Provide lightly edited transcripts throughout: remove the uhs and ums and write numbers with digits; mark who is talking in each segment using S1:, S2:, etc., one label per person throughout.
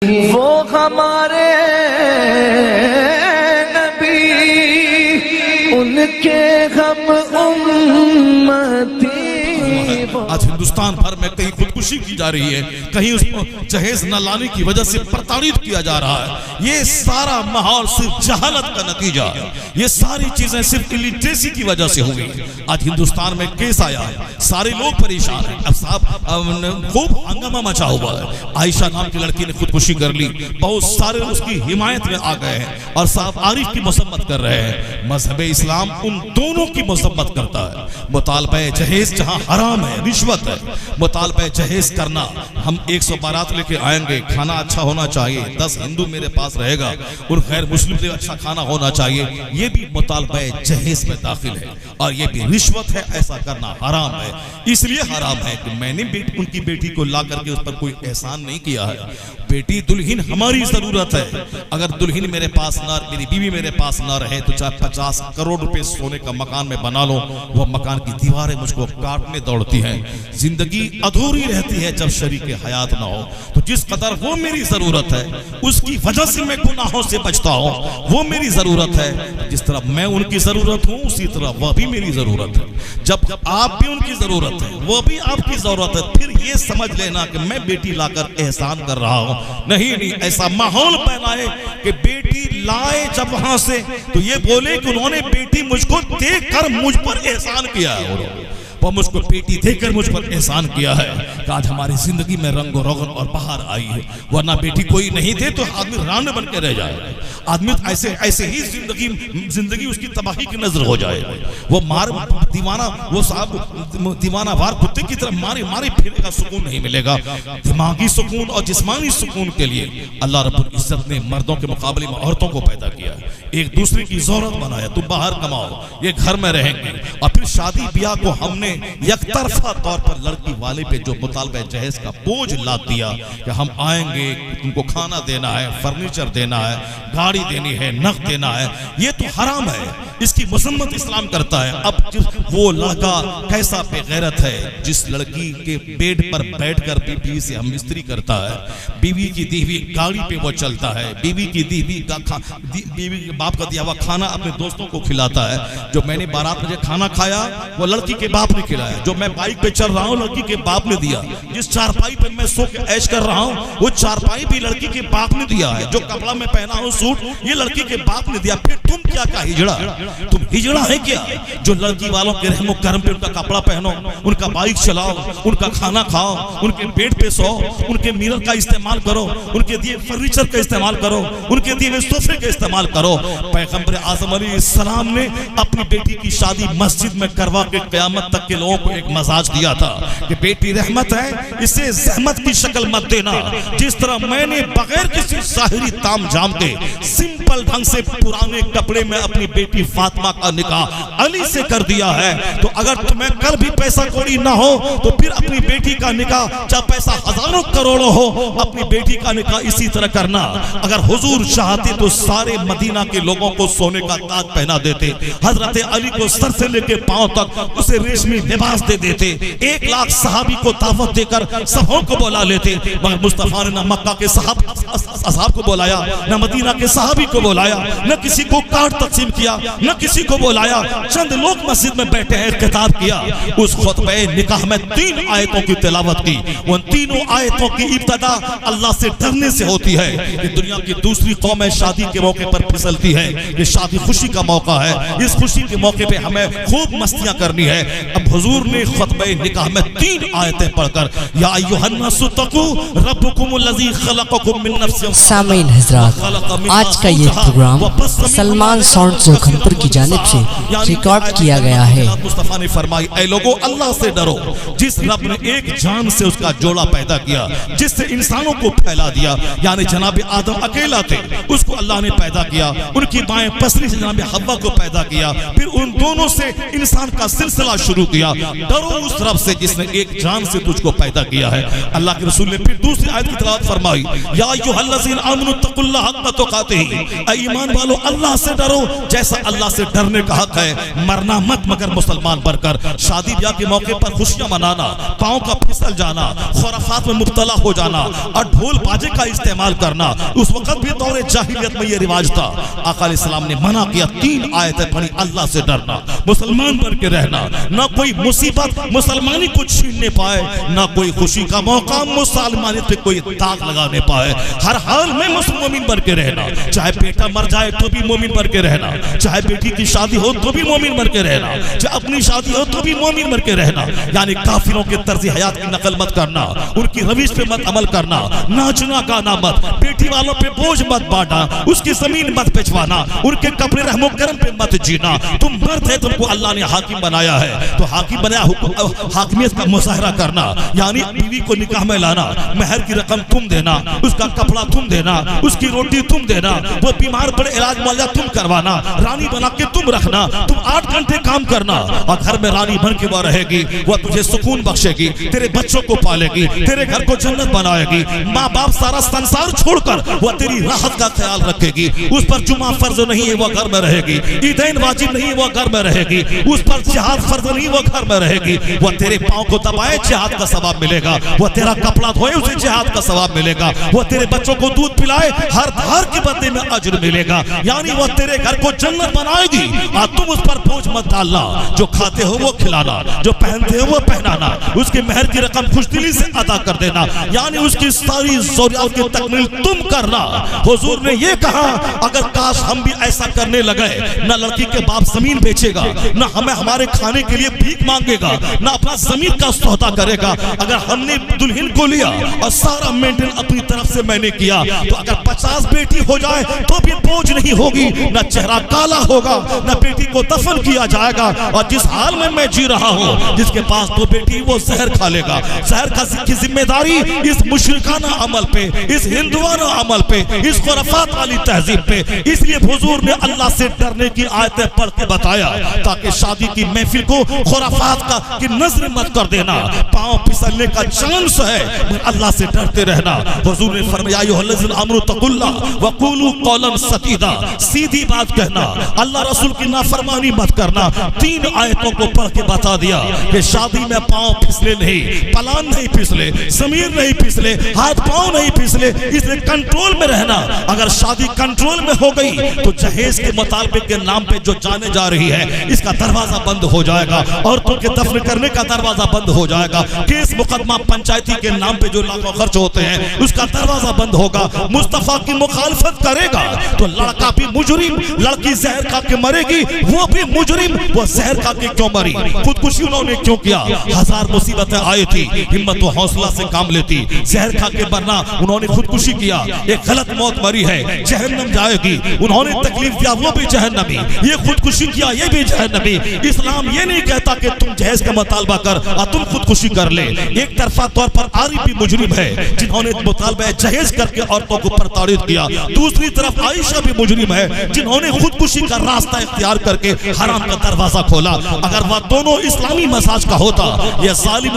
S1: وہ ہمارے نبی ان کے ہم امتی.
S2: آج ہندوستان بھر میں کہیں خودکشی کی جا رہی ہے, کہیں اس کو جہیز نہ لانے کی وجہ سے پرتاڑت کیا جا رہا ہے. یہ سارا ماحول صرف جہالت کا نتیجہ ہے. یہ ساری چیزیں صرف الٹریسی کی وجہ سے ہوئی. آج ہندوستان میں کیس آیا ہے, سارے لوگ پریشان ہیں. اب صاحب خوب ہنگامہ مچا ہوا ہے. عائشہ نام کی لڑکی نے خودکشی کر لی, بہت سارے اس کی حمایت میں آ گئے ہیں اور صاحب عارف کی مذمت کر رہے ہیں. مذہب اسلام ان دونوں کی مذمت کرتا ہے. مطالبہ جہیز جہاں حرام ہے, رشوت ہے, مطالبہ جہیز کرنا. ہم 100 بارات لے کے آئیں گے, کھانا اچھا ہونا چاہیے, 10 ہندو میرے پاس رہے گا اور غیر مسلم سے اچھا کھانا ہونا چاہیے, یہ بھی مطالبہ جہیز میں داخل ہے اور یہ بھی رشوت ہے. ایسا کرنا حرام ہے. اس لیے حرام ہے کہ میں نے ان کی بیٹی کو لا کر کے اس پر کوئی احسان نہیں کیا ہے. بیٹی دلہن ہماری ضرورت ہے. اگر دلہن میرے پاس نہ, میری بیوی میرے پاس نہ رہے تو چاہے 50 کروڑ روپے سونے کا مکان میں بنا لو, وہ مکان کی دیواریں مجھ کو کاٹنے دوڑتی ہیں. زندگی ادھوری رہتی ہے جب شریک حیات نہ ہو. تو جس قدر وہ میری ضرورت ہے اس کی وجہ سے میں گناہوں سے بچتا ہوں, وہ میری ضرورت ہے. جس طرح میں ان کی ضرورت ہوں اسی طرح وہ بھی میری ضرورت ہے. جب آپ بھی ان کی ضرورت ہے, وہ بھی آپ کی ضرورت ہے, پھر یہ سمجھ لینا کہ میں بیٹی لا کر احسان کر رہا ہوں. نہیں, ایسا ماحول پھیلائے کہ بیٹی لائے جب وہاں سے تو یہ بولے کہ انہوں نے بیٹی مجھ کو دیکھ کر مجھ پر احسان کیا ہے, وہ مجھ کو بیٹی دے کر مجھ پر احسان کیا ہے کہ آج ہماری زندگی میں رنگ و روغن اور بہار آئی ہے. ورنہ بیٹی کوئی نہیں دے تو آدمی ران بن کے رہ جائے, آدمی ایسے ہی زندگی اس کی تباہی کی نظر ہو جائے. وہ دیوانہ, وہ صاحب دیوانہ وار کتے کی طرح مارے پھرے گا, سکون نہیں ملے گا. دماغی سکون اور جسمانی سکون کے لیے اللہ رب العزت نے مردوں کے مقابلے میں عورتوں کو پیدا کیا, ایک دوسرے کی ضرورت بنایا. تم باہر کماؤ, یہ گھر میں رہیں گے. اور پھر شادی بیاہ کو ہم نے یک طرفہ طور پر لڑکی والے پہ جو مطالبہ جہیز کا بوجھ لاد دیا کہ ہم آئیں گے, تم کو کھانا دینا ہے, فرنیچر دینا ہے, گاڑی دینی ہے, نقد دینا ہے, یہ تو حرام ہے. اس کی مذمت اسلام کرتا ہے. اب وہ لڑکا کیسا بے غیرت ہے جس لڑکی کے بیڈ پر بیٹھ کر بیوی سے ہم مستری کرتا ہے, بیوی کی دی ہوئی گاڑی پہ وہ چلتا ہے, بیوی کی دی ہوئی بیوی کے باپ کا دیا ہوا کھانا اپنے دوستوں کو کھلاتا ہے. جو میں نے 12 بجے کھانا کھایا وہ لڑکی کے باپ نے کھلایا. جو میں بائک پہ چل رہا ہوں لڑکی کے باپ نے دیا. جس چارپائی پہ میں سو کے عیش کر رہا ہوں وہ چارپائی بھی لڑکی کے باپ نے دیا ہے. جو کپڑا میں پہنا ہوں سوٹ یہ لڑکی کے باپ نے دیا. پھر تم کیا کا ہجڑا, تم ہجڑا ہے کیا جو لڑکی والوں کے رحم و کرم پہ ان کا کپڑا پہنو, ان کا بائک چلاؤ, ان کا کھانا کھاؤ, ان کے بیڈ پہ سو, ان کے میرر کا استعمال کرو, ان کے دیے فرنیچر کا استعمال کرو, ان کے دیے صوفے کا استعمال کرو. پیغمبر اعظم علیہ السلام نے اپنی بیٹی کی شادی مسجد میں کروا کے قیامت تک کے لوگوں کو ایک مزاج دیا تھا کہ بیٹی رحمت ہے, اسے زحمت کی شکل مت دینا. جس طرح میں نے بغیر کسی ظاہری تام جام کے سمپل ڈھنگ سے پرانے کپڑے میں اپنی بیٹی فاطمہ کا نکاح علی سے کر دیا ہے, تو اگر تمہیں کل بھی پیسہ کوڑی نہ ہو تو پھر اپنی بیٹی کا نکاح چاہے پیسہ ہزاروں کروڑوں ہو, اپنی بیٹی کا نکاح اسی طرح کرنا. اگر حضور چاہتے تو سارے مدینہ کے لوگوں کو سونے کا تاج پہنا دیتے, حضرت علی کو سر سے لے کے پاؤں تک اسے ریشمی لباس دے دیتے, 1 لاکھ صحابی کو دعوت دے کر سبوں کو بلا لیتے. مگر مصطفیٰ نے نہ مکہ کے صحاب کو بلایا, نہ مدینہ کے صحابی کو بلایا, نہ کسی کو کارڈ تقسیم کیا, نہ کسی کو بلایا. چند لوگ مسجد میں بیٹھے ہیں, خطاب کیا. اس خطبہ نکاح میں 3 آیتوں کی تلاوت کی. ان تینوں آیتوں کی ابتدا اللہ سے ڈرنے سے ہوتی ہے کہ دنیا کی دوسری قومیں شادی کے موقع پر پھسلتی ہے. یہ شادی خوشی کا موقع ہے, اس خوشی کے موقع پہ ہمیں خوب مستیاں کرنی ہے. اب حضور نے خطبہ نکاح میں 3 آیتیں پڑھ کر یا ایھا الناس اتقوا ربکم الذی خلقکم من نفس.
S3: سامعین حضرات, آج کا یہ پروگرام سلمان ساؤنڈ زوکھنپور کی جانب سے ریکارڈ کیا گیا ہے.
S2: مصطفیٰ نے فرمائی اے لوگو اللہ سے ڈرو جس رب نے ایک جان سے اس کا جوڑا پیدا کیا, جس سے انسانوں کو پھیلا دیا. یعنی جناب آدم اکیلا تھے, اس کو اللہ نے پیدا کیا. ان کی بائیں پسلی سے جناب حوا کو پیدا کیا، پھر ان دونوں سے انسان کا سلسلہ شروع کیا۔ ڈرو اس رب سے جس نے ایک جان سے تجھ کو پیدا کیا ہے۔ اللہ کے رسول نے پھر دوسری آیت کی تلاوت فرمائی، یا ایھا الذین آمنوا اتقوا اللہ حق تقاتہ، اے ایمان والو اللہ سے ڈرو جیسا اللہ سے ڈرنے کا حق ہے، مرنا مت مگر مسلمان بن کر۔ شادی بیاہ کے موقع پر خوشیاں منانا، پاؤں کا پھسل جانا، خرافات میں مبتلا ہو جانا اور ڈھول باجے کا استعمال کرنا، اس وقت بھی دور جاہلیت میں یہ رواج تھا۔ آقا علیہ السلام نے منع کیا، 3 آیتیں پڑھی، اللہ سے ڈرنا، مسلمان بن کے رہنا، نہ کوئی مصیبت مسلمانی کو چھیننے پائے، نہ کوئی خوشی کا موقع مسلمانیت پہ کوئی داغ لگانے پائے، ہر حال میں مومن بن کے رہنا، چاہے بیٹا مر جائے تو بھی مومن بن کے رہنا، چاہے بیٹی کی شادی ہو تو بھی مومن بن کے رہنا، چاہے اپنی شادی ہو تو بھی مومن بن کے رہنا۔ یعنی کافروں کے طرز حیات کی نقل مت کرنا، ان کی روش پہ مت عمل کرنا، ناچنا گانا مت، بیٹی والوں پہ بوجھ مت بانٹنا، اس کی زمین مت بچوانا، ان کے کپڑے رحم و کرم پہ مت جینا۔ تم مرد ہے، تم کو اللہ نے حاکم بنایا ہے، تو حاکم بنایا حاکمیت کا مظاہرہ کرنا، یعنی بیوی کو نکاح میں لانا، مہر کی رقم تم دینا، اس کا کپڑا تم دینا، اس کی روٹی تم دینا، وہ بیمار پڑے علاج معالجہ تم کروانا، رانی بنا کے تم رکھنا، تم 8 گھنٹے کام کرنا، اور گھر میں رانی بن کے وہ رہے گی، وہ تجھے سکون بخشے گی، تیرے بچوں کو پالے گی، تیرے گھر کو جنت بنائے گی، ماں باپ سارا سنسار چھوڑ کر وہ تیری راحت کا خیال رکھے گی، اس پر جمعہ فرض نہیں ہے وہ گھر میں رہے گی، عیدین واجب نہیں وہ گھر میں رہے گی، اس پر جہاد فرض نہیں وہ گھر میں رہے گی، وہ تیرے پاؤں کو دبائے جہاد کا ثواب ملے گا، وہ تیرا کپڑا دھوئے اسے جہاد کا ثواب ملے گا، وہ تیرے بچوں کو دودھ پلائے ہر دھار کے بدلے میں اجر ملے گا، یعنی وہ تیرے گھر کو جنت بنائے گی، اور تم اس پر بوجھ مت ڈالنا، جو کھاتے ہو وہ کھلانا، جو پہنتے ہو وہ پہنانا، اس کے مہر کی رقم خوش دلی سے ادا کر دینا، یعنی اس کی ساری ضروریات کی تکمیل تم کرنا۔ حضور نے یہ کہا، اگر کاش ہم بھی ایسا کرنے لگے، نہ لڑکی کے باپ زمین بیچے گا، نہ ہمیں ہمارے کھانے کے لیے بھیک مانگے گا، نہ اپنا زمین کا سودا کرے گا۔ اگر ہم نے دلہن کو لیا اور سارا مینٹین اپنی طرف سے میں نے کیا، تو اگر 50 بیٹی ہو جائے تو بھی بوجھ نہیں ہوگی، نہ چہرہ کالا ہوگا، نہ بیٹی کو دفن کیا جائے گا، اور جس حال میں جی رہا ہوں، جس کے پاس 2 بیٹی وہ زہر کھا لے گا۔ زہر کی ذمہ داری اس مشرکانہ عمل پہ، اس ہندوانہ عمل پہ، اس خرافات والی تہذیب پہ، اس لیے حضور نے اللہ سے ڈرنے کی آیتیں پڑھ کے بتایا، تاکہ شادی کی محفل کو خرافات کی نظر مت کر دینا، پاؤں پھسلنے کا چانس ہے، اللہ سے ڈرتے رہنا۔ حضور نے فرمایا، ایھا الذین آمنوا اتقوا اللہ وقولوا قولا سدیدا، سیدھی بات کہنا، اللہ رسول کی نافرمانی مت کرنا۔ 3 آیتوں کو پڑھ کے بتا دیا کہ شادی میں پاؤں پھسلے نہیں، پلان نہیں پھسلے، ضمیر نہیں پھسلے، ہاتھ پاؤں نہیں پھسلے، اس لیے کنٹرول میں رہنا۔ اگر شادی کنٹرول میں ہو گئی تو جہیز کے مطالبے کے نام پہ جو جانے جا رہی ہے، اس کا دروازہ بند ہو جائے گا، عورتوں کے دفن کرنے کا دروازہ بند ہو جائے گا، کیس مقدمہ پنچایتی کے نام پہ جو لاکھوں خرچ ہوتے ہیں اس کا دروازہ بند ہوگا۔ مصطفیٰ کی مخالفت کرے گا تو لڑکا بھی مجرم، لڑکی زہر کھا کے مرے گی وہ بھی مجرم، وہ زہر کھا کے کیوں مری، خودکشی انہوں نے کیوں کیا، 1000 مصیبتیں آئی تھی، ہمت و حوصلہ سے کام لیتی، زہر کھا کے مرنا، انہوں نے خودکشی کیا، ایک غلط موت مری ہے، جہنم جائے گی، انہوں نے تکلیف دیا وہ بھی جہنمی، یہ خودکشی کیا یہ بھی جہنمی۔ اسلام یہ نہیں کہتا کہ تم جہیز کا مطالبہ کر اور تم خودکشی کر لے۔ ایک طرفہ طور پر عارف بھی مجرم ہے جنہوں نے مطالبہ جہیز کر کے عورتوں کو پرتاڑت کیا، دوسری طرف عائشہ بھی مجرم ہے جنہوں نے خودکشی کا راستہ اختیار کر کے حرام کا دروازہ کھولا۔ اگر وہ دونوں اسلامی مزاج کا ہوتا، یہ ظالم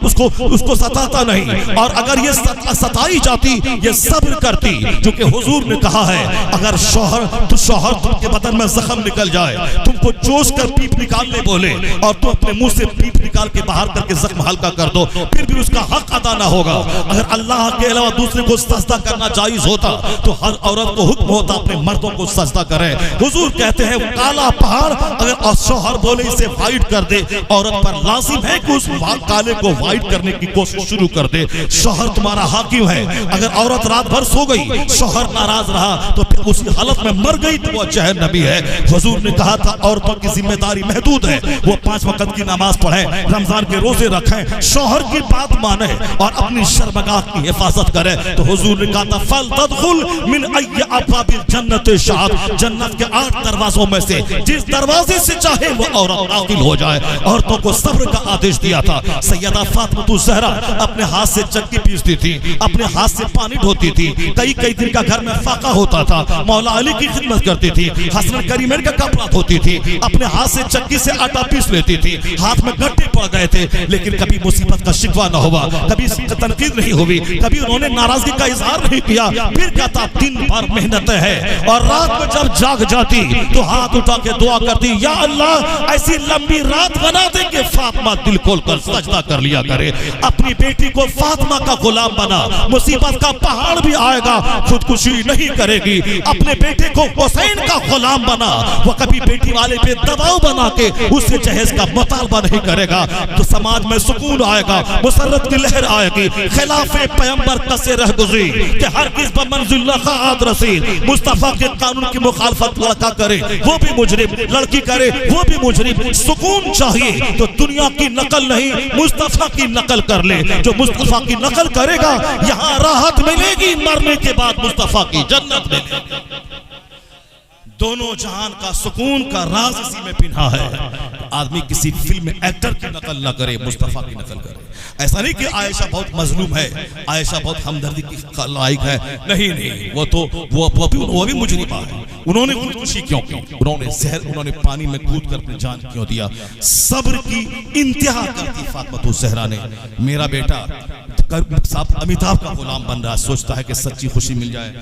S2: اس کو ستاتا نہیں، اور اگر یہ ستائی جاتی یہ صبر کرتی، جو کہ حضور نے کہا ہے، اگر شوہر تم کے بدن میں زخم نکل جائے، تم کو چوس کر پیپ نکالنے بولے اور تو اپنے منہ سے پیپ نکال کے باہر کر کے زخم ہلکا کر دو، پھر بھی اس کا حق ادا نہ ہوگا۔ اگر اللہ کے علاوہ دوسرے کو سجدہ کرنا جائز ہوتا تو ہر عورت کو حکم ہوتا اپنے مردوں کو سجدہ کرے۔ حضور کہتے ہیں کالا پہاڑ اگر شوہر بولے اسے وائٹ کر دے، عورت پر لازم ہے کہ اس کالے کو وائٹ کرنے کی کوشش شروع کر دے۔ شوہر تمہارا حاکم ہے، اگر عورت رات بھر سو گئی، شوہر ناراض رہا تو پھر اسی حالت میں مر گئی تو وہ جہنمی ہے۔ حضور نے کہا تھا عورتوں کی ذمہ داری محدود ہے، وہ 5 وقت کی نماز پڑھیں، رمضان کے روزے رکھیں، شوہر کی بات مانیں اور اپنی شرمگاہ کی حفاظت کریں۔ تو حضور نے کہا تھا فَلْتَدْخُلْ مِنْ أَيِّ أَبْوَابِ الْجَنَّةِ شَاءَتْ، جنت کے 8 دروازوں میں سے جس دروازے سے چاہے وہ عورت داخل ہو جائے۔ عورتوں کو صبر کا آدیش دیا تھا۔ سیدہ فاطمہ الزہرا اپنے ہاتھ سے چکی پیستی تھی، اپنے ہاتھ سے پانی ڈھوتی تھی، کئی دن کا گھر میں فاقہ ہوتا تھا، مولا مولا علی کی خدمت کرتی تھی، حسن کریمین کا کپڑا دھوتی تھی، اپنے ہاتھ سے چکی سے آٹا پیس لیتی تھی، ہاتھ میں گھٹے پڑ گئے تھے لیکن کبھی مصیبت کا شکوہ نہ ہوا، کبھی تنقید نہیں ہوئی، کبھی انہوں نے ناراضگی کا اظہار نہیں کیا۔ پھر کہتا دن بھر محنت ہے اور رات میں جب جاگ جاتی تو ہاتھ اٹھا کے دعا کرتی، یا اللہ ایسی لمبی رات بنا دے کہ فاطمہ دل کھول کر سجدہ کر لیا کرے۔ اپنی بیٹی کو فاطمہ کا غلام بنا، مصیبت کا پہاڑ بھی آئے گا خودکشی نہیں کرے گی۔ اپنے بیٹے کو حسین کا غلام بنا، وہ کبھی بیٹی والے پہ دباؤ بنا کے اس سے جہیز کا مطالبہ نہیں کرے گا، تو سماج میں سکون آئے گا، مسرت کی لہر آئے گی۔ خلاف پیغمبر کسے رہ گزری کہ ہرگز بمنزل لقاعت رسید۔ مصطفیٰ کے قانون کی مخالفت لڑکا کرے وہ بھی مجرم، لڑکی کرے وہ بھی مجرم۔ سکون چاہیے تو دنیا کی نقل نہیں، مصطفیٰ کی نقل کر لے۔ جو مصطفیٰ کی نقل کرے گا یہاں راحت ملے گی، مرنے کے بعد مصطفیٰ کی جنت ملے گی۔ دونوں جہان کا سکون کا راز اسی میں پنہا ہے۔ آدمی کسی فلم میں ایکٹر کی نقل نہ کرے، مصطفیٰ کی نقل کرے۔ ایسا نہیں کہ عائشہ بہت مظلوم ہے، عائشہ بہت ہمدردی کی لائق ہے، نہیں، وہ بھی مجرمہ ہے۔ انہوں نے خودکشی کیوں کی؟ انہوں نے پانی میں کود کر اپنی جان کیوں دیا؟ صبر کی انتہا کرتی فاطمہ الزہرا نے۔ میرا بیٹا امیتابھ کا غلام بن رہا ہے، سوچتا ہے کہ سچی خوشی مل جائے۔